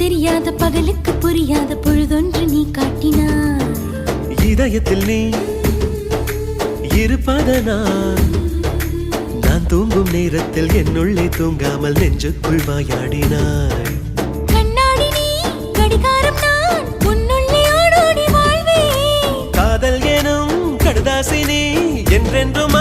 தெரியாத பகலுக்கு புரியாத பொழுதொன்று நீ காட்டினாய். இதயத்தில் நீ இருப்பதனால் நான் தூங்கும் நேரத்தில் என்னுள்ளே தூங்காமல் நெஞ்சுக்குள் வாயாடினாய். கண்ணாடி நீ கடிகாரம் நான் உன்னுள்ளே ஓடோடி வாழ்வே. காதல் எனும் கடுதாசி நீ என்றென்றும்